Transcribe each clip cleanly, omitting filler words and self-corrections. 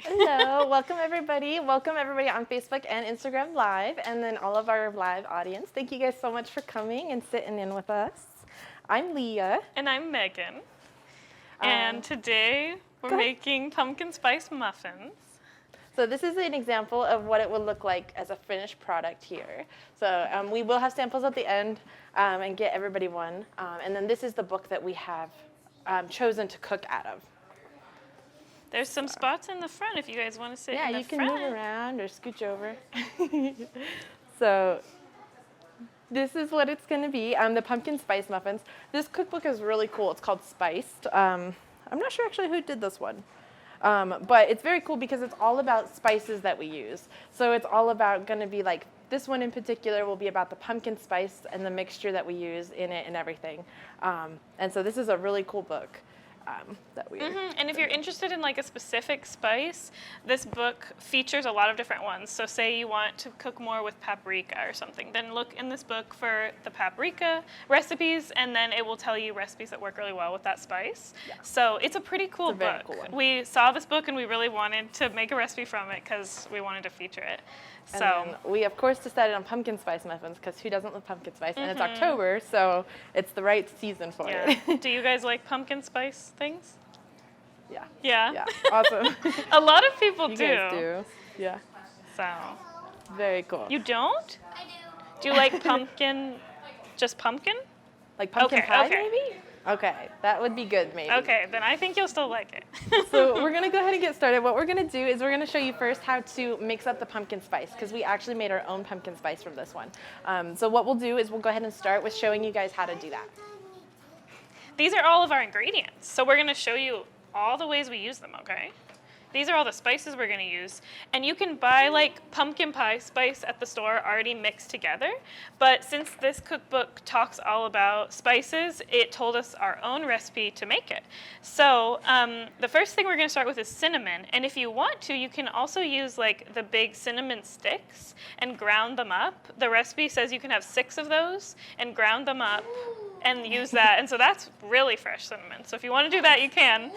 Hello, welcome everybody. Welcome everybody on Facebook and Instagram Live, and then all of our live audience. Thank you guys so much for coming and sitting in with us. I'm Leah. And I'm Megan. And today we're making pumpkin spice muffins. So this is an example of what it would look like as a finished product here. So we will have samples at the end and get everybody one. And then this is the book that we have chosen to cook out of. There's some spots in the front if you guys want to sit in the front. Yeah, you can move around or scooch over. So this is what it's going to be, the pumpkin spice muffins. This cookbook is really cool. It's called Spiced. I'm not sure actually who did this one. But it's very cool because it's all about spices that we use. So it's all about going to be like, this one in particular will be about the pumpkin spice and the mixture that we use in it and everything. And so this is a really cool book. That we And if you're interested in like a specific spice, this book features a lot of different ones. So say you want to cook more with paprika or something, then look in this book for the paprika recipes, and then it will tell you recipes that work really well with that spice. Yeah. So it's a pretty cool book. Cool one. We saw this book and we really wanted to make a recipe from it because we wanted to feature it. And then we, of course, decided on pumpkin spice muffins because who doesn't love pumpkin spice? And it's October, so it's the right season for it. Do you guys like pumpkin spice things? Yeah. Yeah? Yeah, awesome. A lot of people you do. Guys do. Yeah. So. Very cool. You don't? I do. Do you like pumpkin, just pumpkin? Like pumpkin pie, okay. maybe? Okay, that would be good, maybe. Okay, then I think you'll still like it. So we're going to go ahead and get started. What we're going to do is we're going to show you first how to mix up the pumpkin spice, because we actually made our own pumpkin spice from this one. So what we'll do is we'll go ahead and start with showing you guys how to do that. These are all of our ingredients. So we're going to show you all the ways we use them, okay? These are all the spices we're going to use. And you can buy like pumpkin pie spice at the store already mixed together. But since this cookbook talks all about spices, it told us our own recipe to make it. So the first thing we're going to start with is cinnamon. And if you want to, you can also use like the big cinnamon sticks and ground them up. The recipe says you can have 6 of those and ground them up and use that. And so that's really fresh cinnamon. So if you want to do that, you can.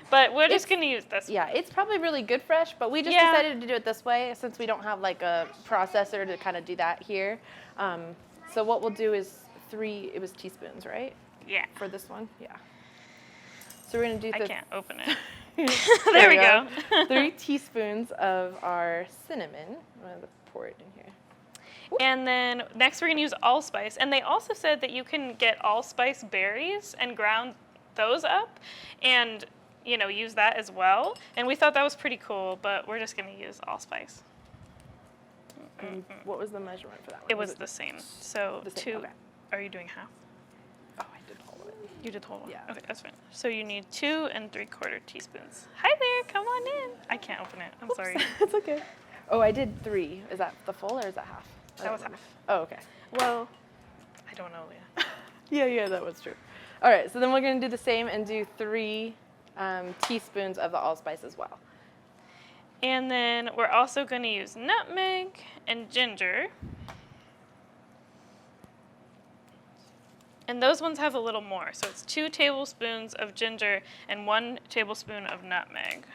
But we're just going to use this. Yeah, it's probably really good fresh, but we just decided to do it this way since we don't have like a processor to kind of do that here. So what we'll do is 3, it was teaspoons, right? Yeah. For this one? Yeah. So we're going to do I can't open it. there we go. 3 teaspoons of our cinnamon. I'm going to pour it in here. And then next we're going to use allspice. And they also said that you can get allspice berries and ground those up and use that as well. And we thought that was pretty cool, but we're just going to use allspice. What was the measurement for that one? It was the same. So the same? 2, okay. Are you doing half? Oh, I did all of it. You did the whole one? Yeah. Okay, that's fine. So you need 2 3/4 teaspoons. Hi there, come on in. I can't open it, I'm sorry. It's okay. Oh, I did 3. Is that the full or is that half? That was half. Oh, okay. Well, I don't know, Leah. Yeah, that was true. All right, so then we're going to do the same and do 3 teaspoons of the allspice as well. And then we're also going to use nutmeg and ginger. And those ones have a little more. So it's 2 tablespoons of ginger and 1 tablespoon of nutmeg.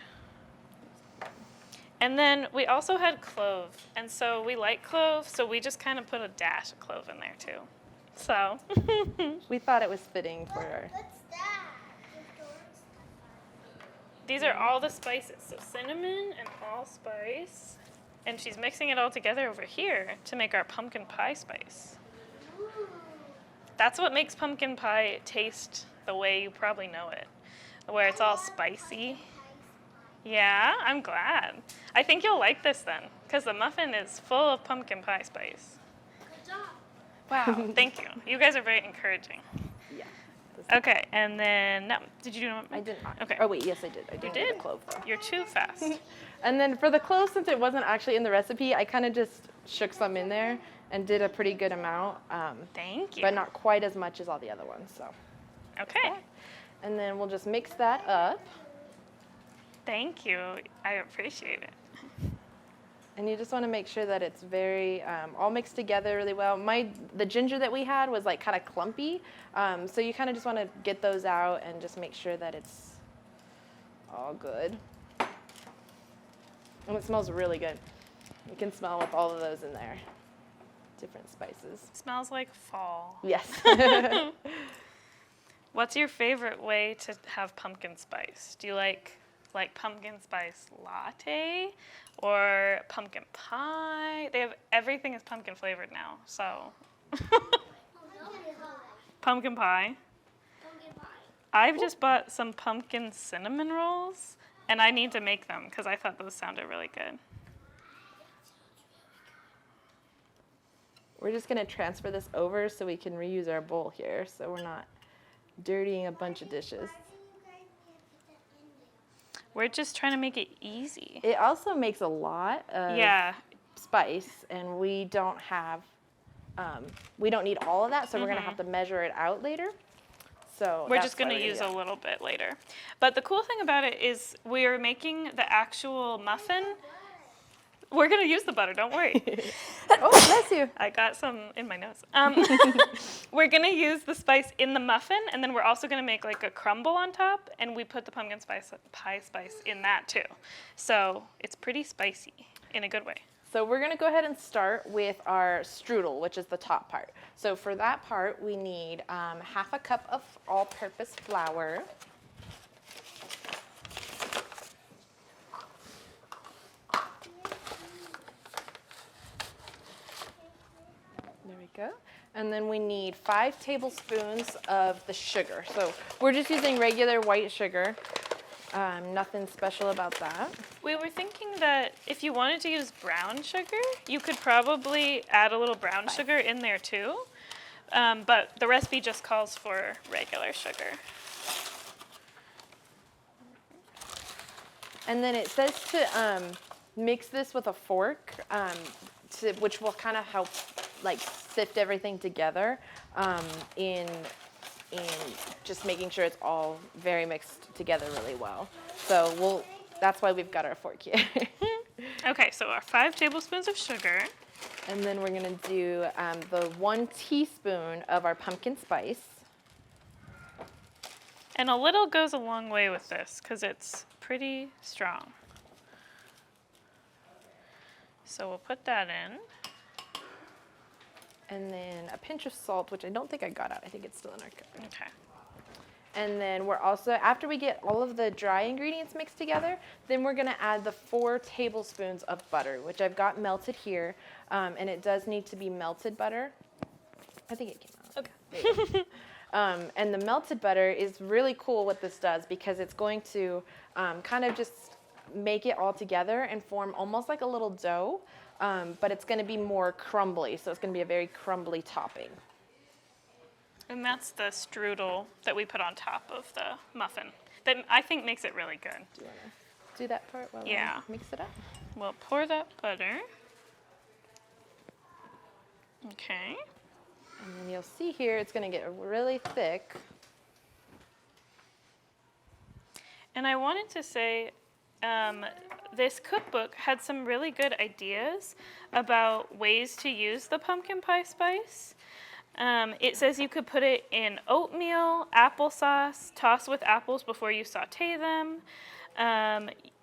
And then we also had clove. And so we like clove, so we just kind of put a dash of clove in there too. So we thought it was fitting for our... What's that? These are all the spices. So cinnamon and allspice. And she's mixing it all together over here to make our pumpkin pie spice. That's what makes pumpkin pie taste the way you probably know it, where it's all spicy. Yeah, I'm glad. I think you'll like this then, because the muffin is full of pumpkin pie spice. Good job. Wow, thank you. You guys are very encouraging. Yeah. Okay, and then, did you do nutmeg? I did not. Okay. Oh, wait, yes, I did. I did. You do did? the clove, though. You're too fast. And then for the clove, since it wasn't actually in the recipe, I kind of just shook some in there and did a pretty good amount. Thank you. But not quite as much as all the other ones, so. Okay. And then we'll just mix that up. Thank you. I appreciate it. And you just want to make sure that it's very all mixed together really well. The ginger that we had was like kind of clumpy, so you kind of just want to get those out and just make sure that it's all good. And it smells really good. You can smell with all of those in there. Different spices. Smells like fall. Yes. What's your favorite way to have pumpkin spice? Do you like pumpkin spice latte or pumpkin pie? They have everything is pumpkin flavored now, so. Pumpkin pie. I've just bought some pumpkin cinnamon rolls, and I need to make them because I thought those sounded really good. We're just going to transfer this over so we can reuse our bowl here, so we're not dirtying a bunch of dishes. We're just trying to make it easy. It also makes a lot of spice, and we don't need all of that, so we're going to have to measure it out later. So we're just going to use a little bit later. But the cool thing about it is we're making the actual muffin. We're going to use the butter, don't worry. Oh, bless you. I got some in my nose. We're going to use the spice in the muffin, and then we're also going to make like a crumble on top, and we put the pumpkin pie spice in that too. So it's pretty spicy in a good way. So we're going to go ahead and start with our strudel, which is the top part. So for that part, we need half a cup of all-purpose flour. There we go. And then we need 5 tablespoons of the sugar. So we're just using regular white sugar. Nothing special about that. We were thinking that if you wanted to use brown sugar, you could probably add a little brown sugar in there too. But the recipe just calls for regular sugar. And then it says to mix this with a fork, which will kind of help like sift everything together in just making sure it's all very mixed together really well. So that's why we've got our fork here. Okay, so our 5 tablespoons of sugar. And then we're gonna do the 1 teaspoon of our pumpkin spice. And a little goes a long way with this because it's pretty strong. So we'll put that in. And then a pinch of salt, which I don't think I got out. I think it's still in our cup. Okay. And then we're also, after we get all of the dry ingredients mixed together, then we're gonna add the 4 tablespoons of butter, which I've got melted here. And it does need to be melted butter. I think it came out. Okay. There you go. And the melted butter is really cool what this does because it's going to kind of just make it all together and form almost like a little dough. But it's going to be more crumbly, so it's going to be a very crumbly topping. And that's the strudel that we put on top of the muffin. That I think makes it really good. Do you want to do that part while Yeah. we mix it up? We'll pour that butter. Okay. And then you'll see here it's going to get really thick. And I wanted to say, this cookbook had some really good ideas about ways to use the pumpkin pie spice. It says you could put it in oatmeal, applesauce, toss with apples before you saute them.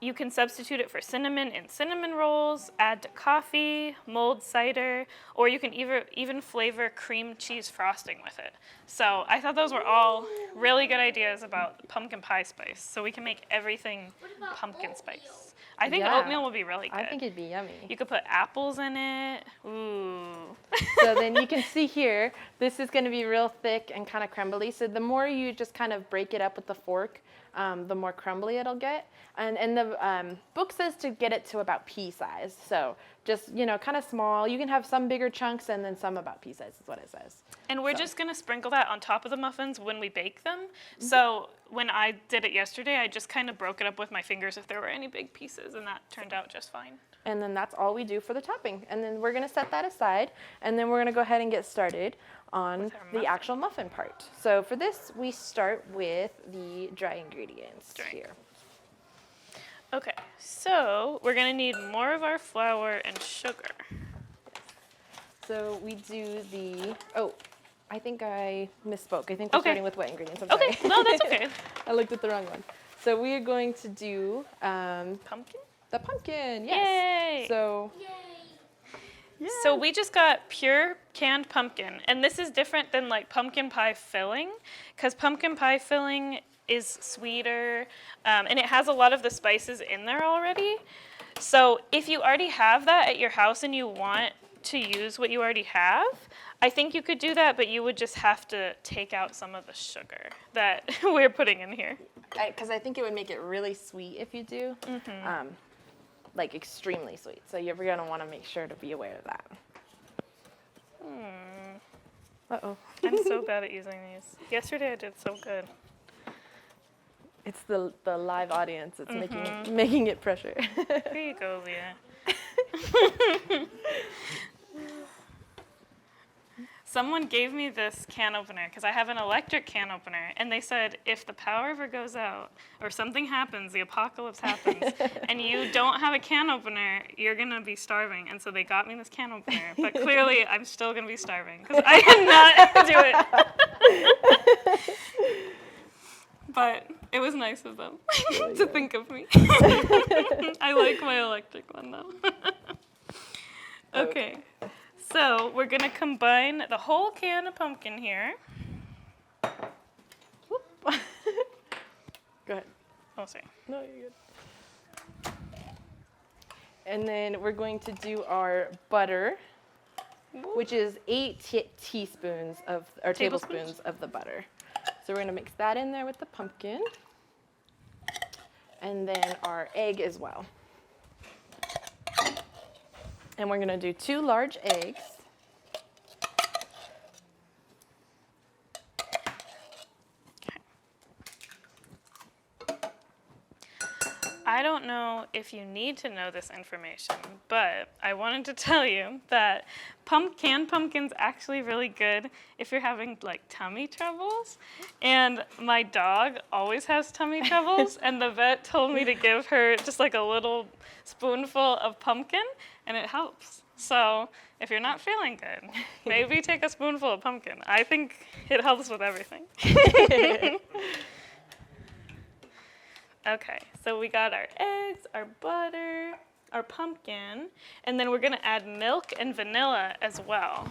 You can substitute it for cinnamon in cinnamon rolls, add to coffee, mulled cider, or you can even flavor cream cheese frosting with it. So I thought those were all really good ideas about pumpkin pie spice. So we can make everything pumpkin spice. I think oatmeal would be really good. I think it'd be yummy. You could put apples in it. Ooh. So then you can see here, this is going to be real thick and kind of crumbly. So the more you just kind of break it up with the fork, the more crumbly it'll get. And the book says to get it to about pea size. So just, kind of small. You can have some bigger chunks and then some about pea size is what it says. And we're just going to sprinkle that on top of the muffins when we bake them. Mm-hmm. So when I did it yesterday, I just kind of broke it up with my fingers if there were any big pieces, and that turned out just fine. And then that's all we do for the topping. And then we're going to set that aside, and then we're going to go ahead and get started on the actual muffin part. So for this, we start with the dry ingredients here. Okay, so we're going to need more of our flour and sugar. So we do I think I misspoke. I think we're starting with wet ingredients. I'm sorry. Okay, no, that's okay. I looked at the wrong one. So we are going to do Pumpkin? the pumpkin. Yes. Yay! So. So we just got pure canned pumpkin, and this is different than like pumpkin pie filling, because pumpkin pie filling is sweeter, and it has a lot of the spices in there already. So if you already have that at your house and you want to use what you already have, I think you could do that, but you would just have to take out some of the sugar that we're putting in here. Because I think it would make it really sweet if you do. Like extremely sweet. So you're going to want to make sure to be aware of that. Uh-oh. I'm so bad at using these. Yesterday I did so good. It's the live audience. It's making it pressure. Here you go, Leah. Someone gave me this can opener because I have an electric can opener, and they said if the power ever goes out or something happens, the apocalypse happens, and you don't have a can opener, you're gonna be starving. And so they got me this can opener, but clearly I'm still gonna be starving because I cannot do it. But it was nice of them to think of me. I like my electric one though. Okay. So we're gonna combine the whole can of pumpkin here. Go ahead. Oh, sorry. No, you're good. And then we're going to do our butter, which is 8 teaspoons of, or tablespoons of the butter. So we're gonna mix that in there with the pumpkin. And then our egg as well. And we're gonna do 2 large eggs. I don't know if you need to know this information, but I wanted to tell you that canned pumpkin's actually really good if you're having like tummy troubles. And my dog always has tummy troubles, and the vet told me to give her just like a little spoonful of pumpkin, and it helps. So if you're not feeling good, maybe take a spoonful of pumpkin. I think it helps with everything. Okay, so we got our eggs, our butter, our pumpkin, and then we're gonna add milk and vanilla as well.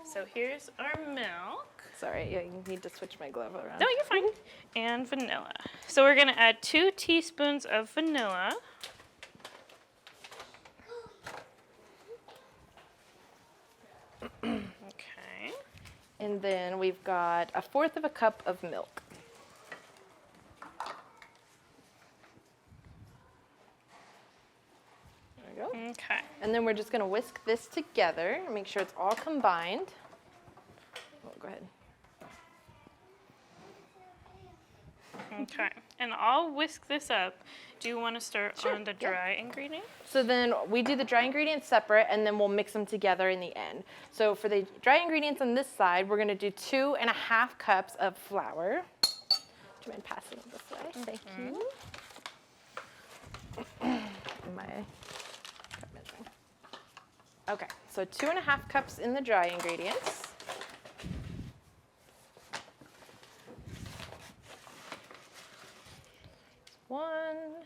So here's our milk. Sorry, yeah, you need to switch my glove around. No, you're fine. And vanilla. So we're gonna add 2 teaspoons of vanilla. Okay. And then we've got 1/4 cup of milk. There we go. Okay. And then we're just gonna whisk this together and make sure it's all combined. Oh, go ahead. Okay. And I'll whisk this up. Do you want to start on the dry ingredients? So then we do the dry ingredients separate, and then we'll mix them together in the end. So for the dry ingredients on this side, we're gonna do 2.5 cups of flour. Do you mind passing it this way? Thank you. Okay, so 2.5 cups in the dry ingredients. One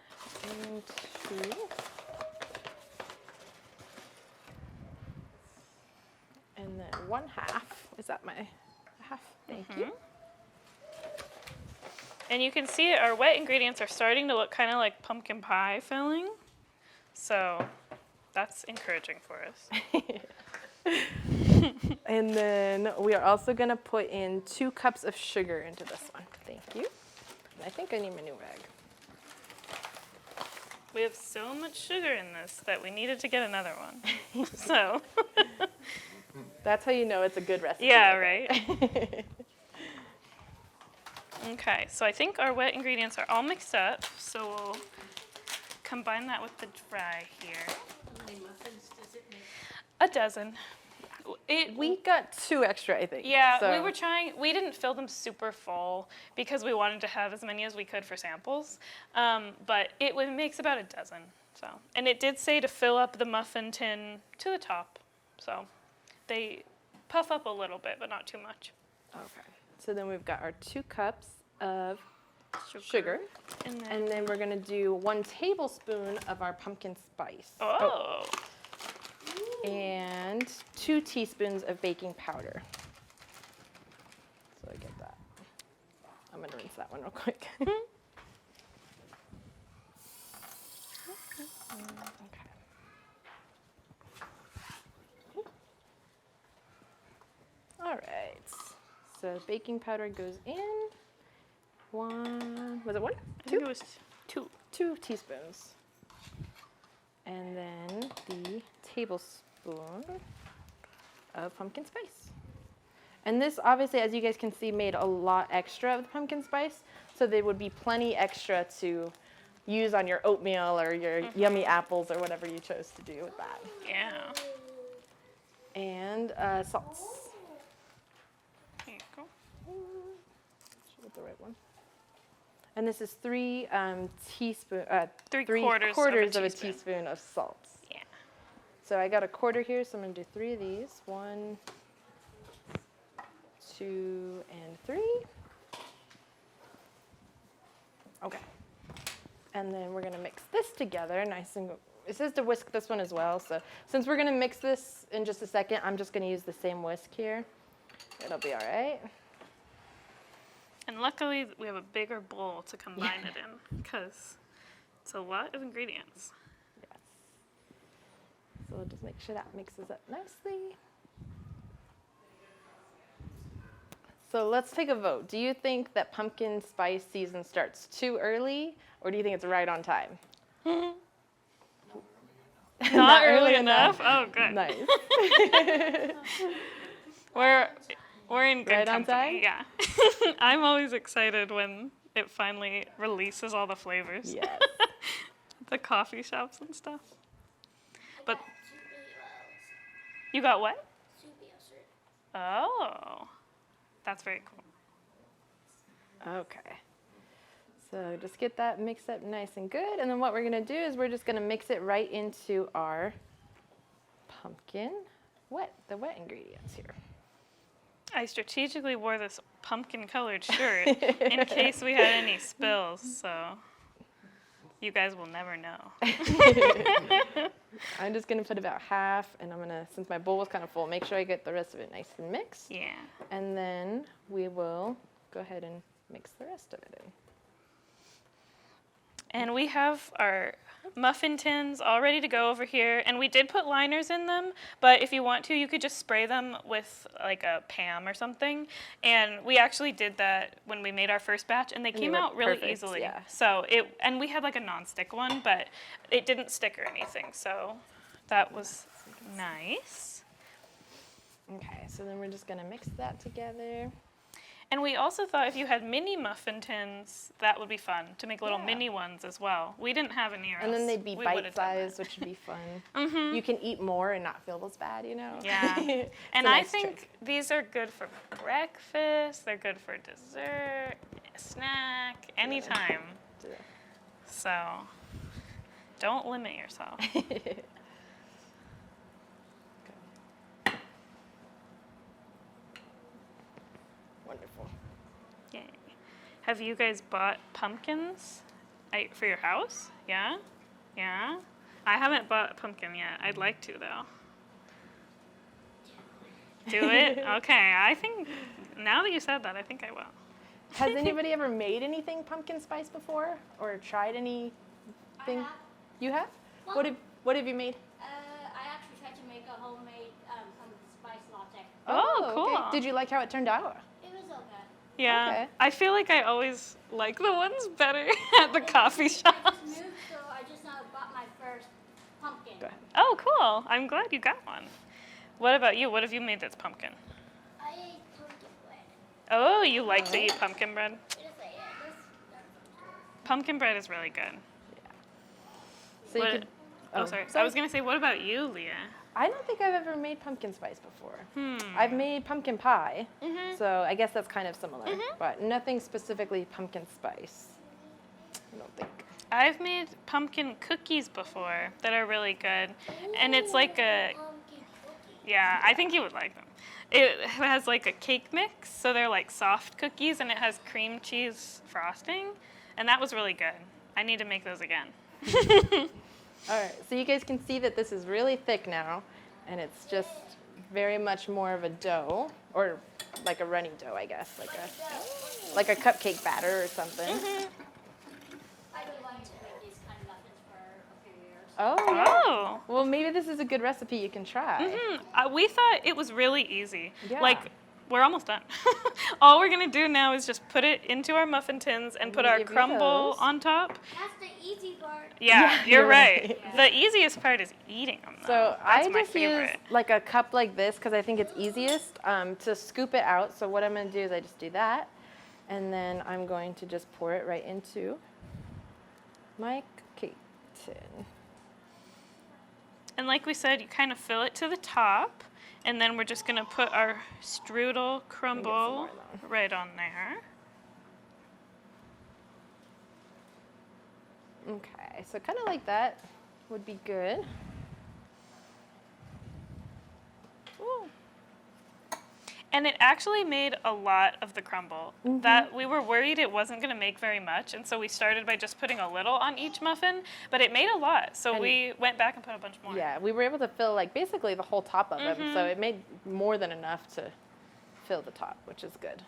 and 2. And then 1/2. Is that my half? Thank you. And you can see our wet ingredients are starting to look kind of like pumpkin pie filling. So that's encouraging for us. And then we are also going to put in 2 cups of sugar into this one. Thank you. And I think I need my new rag. We have so much sugar in this that we needed to get another one. So that's how you know it's a good recipe. yeah, right? Okay, so I think our wet ingredients are all mixed up, so we'll combine that with the dry here. How many muffins does it make? A dozen. We got 2 extra, I think. Yeah, so. we didn't fill them super full because we wanted to have as many as we could for samples, but it makes about a dozen. So, and it did say to fill up the muffin tin to the top, so they puff up a little bit, but not too much. Okay. So then we've got our 2 cups of sugar. And And then we're gonna do 1 tablespoon of our pumpkin spice. oh. And 2 teaspoons of baking powder. So I get that. I'm gonna rinse that one real quick. Okay. All right. So baking powder goes in. 1, was it 1? I think it was 2. 2 teaspoons. And then the tablespoon of pumpkin spice. And this obviously, as you guys can see, made a lot extra of the pumpkin spice. So there would be plenty extra to use on your oatmeal or your yummy apples or whatever you chose to do with that. Yeah. And salts. There you go. Should get the right one. And this is 3 quarters of a teaspoon. teaspoon of salt. Yeah. So I got a quarter here, so I'm gonna do 3 of these. 1, 2, and 3. Okay. And then we're gonna mix this together nice and, it says to whisk this one as well. So since we're gonna mix this in just a second, I'm just gonna use the same whisk here. It'll be all right. And luckily, we have a bigger bowl to combine it in, because it's a lot of ingredients. Yes. So we'll just make sure that mixes up nicely. So let's take a vote. Do you think that pumpkin spice season starts too early, or do you think it's right on time? Not early enough? Oh, good. Nice. We're in good Right on company. time? Yeah. I'm always excited when it finally releases all the flavors. Yes. The coffee shops and stuff. But Two BLs. you got what? 2 BLs. Oh. That's very cool. Okay. So just get that mixed up nice and good. And then what we're going to do is we're just going to mix it right into our pumpkin the wet ingredients here. I strategically wore this pumpkin colored shirt in case we had any spills, so you guys will never know. I'm just going to put about half, and I'm going to, since my bowl was kind of full, make sure I get the rest of it nice and mixed. Yeah. And then we will go ahead and mix the rest of it in. And we have our muffin tins all ready to go over here. And we did put liners in them, but if you want to, you could just spray them with like a Pam or something. And we actually did that when we made our first batch, and they came were out really perfect, easily. yeah. So and we had like a non-stick one, but it didn't stick or anything. So that was nice. Okay, so then we're just going to mix that together. And we also thought if you had mini muffin tins, that would be fun to make little Yeah. mini ones as well. We didn't have any. And then they'd be bite-sized, which would be fun. You can eat more and not feel as bad, you know? Yeah. It's And a I nice think trick. these are good for breakfast, they're good for dessert, snack, anytime. So don't limit yourself. Wonderful. Yay. Have you guys bought pumpkins for your house? Yeah? Yeah? I haven't bought a pumpkin yet. I'd like to, though. Do it? Okay. I think, now that you said that, I think I will. Has anybody ever made anything pumpkin spice before, or tried anything? I have. You have? Well- What have you made? I actually tried to make a homemade pumpkin spice latte. Oh, okay. cool. Did you like how it turned out? It was okay. Yeah. Okay. I feel like I always like the ones better at the coffee I shops. just moved, so I just now bought my first pumpkin. Go ahead. Oh, cool. I'm glad you got one. What about you? What have you made that's pumpkin? I ate pumpkin bread. Oh, you like to eat pumpkin bread? It is like, yeah, that's Pumpkin bread is really good. So What- you could, Oh, sorry. I was going to say, what about you, Leah? I don't think I've ever made pumpkin spice before. Hmm. I've made pumpkin pie, Mhm. so I guess that's kind of similar, but nothing specifically pumpkin spice. I don't think. I've made pumpkin cookies before that are really good. And it's like a, pumpkin cookie. Yeah, I think you would like them. It has like a cake mix, so they're like soft cookies, and it has cream cheese frosting, and that was really good. I need to make those again. All right, so you guys can see that this is really thick now, and it's just very much more of a dough, or like a runny dough, I guess, like a cupcake batter or something. I would like to make these kind of muffins for a few years. Oh, yeah. Oh. Well, maybe this is a good recipe you can try. We thought it was really easy. Yeah. Like, we're almost done. All we're gonna do now is just put it into our muffin tins and put our give you crumble those. on top. That's the easy part. Yeah, you're you're right. right. The easiest part is eating them, though. So I That's my just use favorite. like a cup like this because I think it's easiest to scoop it out. So what I'm going to do is I just do that, and then I'm going to just pour it right into my cake tin. And like we said, you kind of fill it to the top, and then we're just gonna put our strudel crumble more, right on there. Okay, so kind of like that would be good. Ooh. And it actually made a lot of the crumble. That we were worried it wasn't gonna make very much, and so we started by just putting a little on each muffin, but it made a lot, so And- we went back and put a bunch more. Yeah, we were able to fill like basically the whole top of it, so it made more than enough to fill the top, which is good.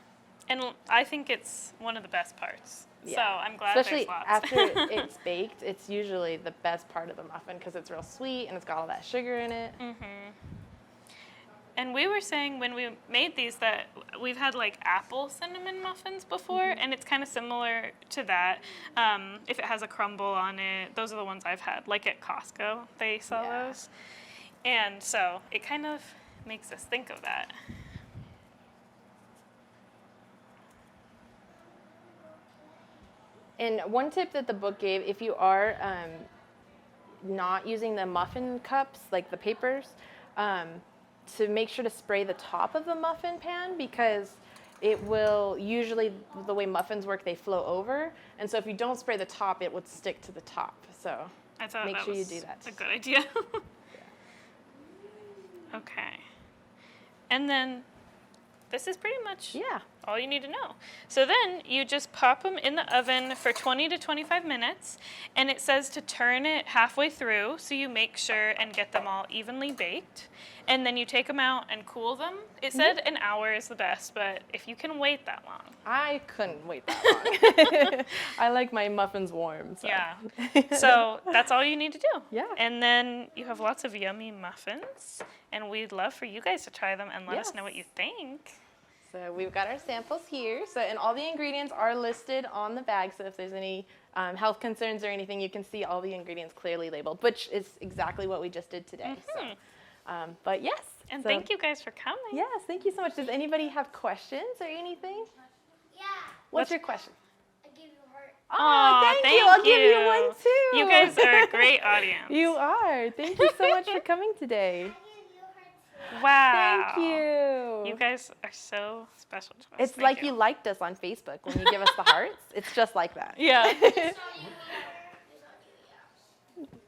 And I think it's one of the best parts. So Yeah. I'm glad Especially there's lots. after it's baked, it's usually the best part of the muffin because it's real sweet and it's got all that sugar in it. And we were saying when we made these that we've had like apple cinnamon muffins before, and it's kind of similar to that. If it has a crumble on it, those are the ones I've had. Like at Costco, they sell Yeah. those. And so it kind of makes us think of that. And one tip that the book gave, if you are not using the muffin cups, like the papers, to make sure to spray the top of the muffin pan because it will usually, the way muffins work, they flow over. And so if you don't spray the top, it would stick to the top. So I thought make that sure you was do that. a good idea. Okay. And then this is pretty much Yeah. all you need to know. So then you just pop them in the oven for 20 to 25 minutes, and it says to turn it halfway through so you make sure and get them all evenly baked. And then you take them out and cool them. It said an hour is the best, but if you can wait that long. I couldn't wait that long. I like my muffins warm. So. Yeah. So that's all you need to do. Yeah. And then you have lots of yummy muffins, and we'd love for you guys to try them and let us know what you think. So we've got our samples here. So, and all the ingredients are listed on the bag. So if there's any health concerns or anything, you can see all the ingredients clearly labeled, which is exactly what we just did today. So, but yes. And so, thank you guys for coming. Yes, thank you so much. Does anybody have questions or anything? Yeah. What's your question? I give you a heart. Oh, thank you. I'll give you one too. You guys are a great audience. You are. Thank you so much for coming today. I give you a heart. Wow. Thank you. You guys are so special to us. It's Thank like you liked us on Facebook when you give us the hearts. It's just like that. Yeah.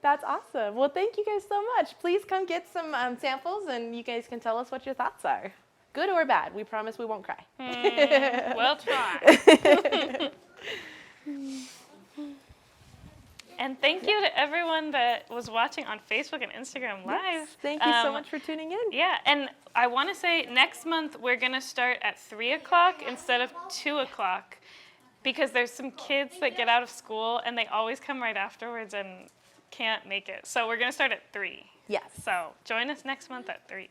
That's awesome. Well, thank you guys so much. Please come get some samples and you guys can tell us what your thoughts are. Good or bad. We promise we won't cry. We'll try. And thank you to everyone that was watching on Facebook and Instagram Live. Yes, thank you so much for tuning in. Yeah, and I want to say next month we're going to start at 3 o'clock instead of 2 o'clock because there's some kids that get out of school and they always come right afterwards and can't make it. So we're going to start at 3. Yes. So join us next month at 3.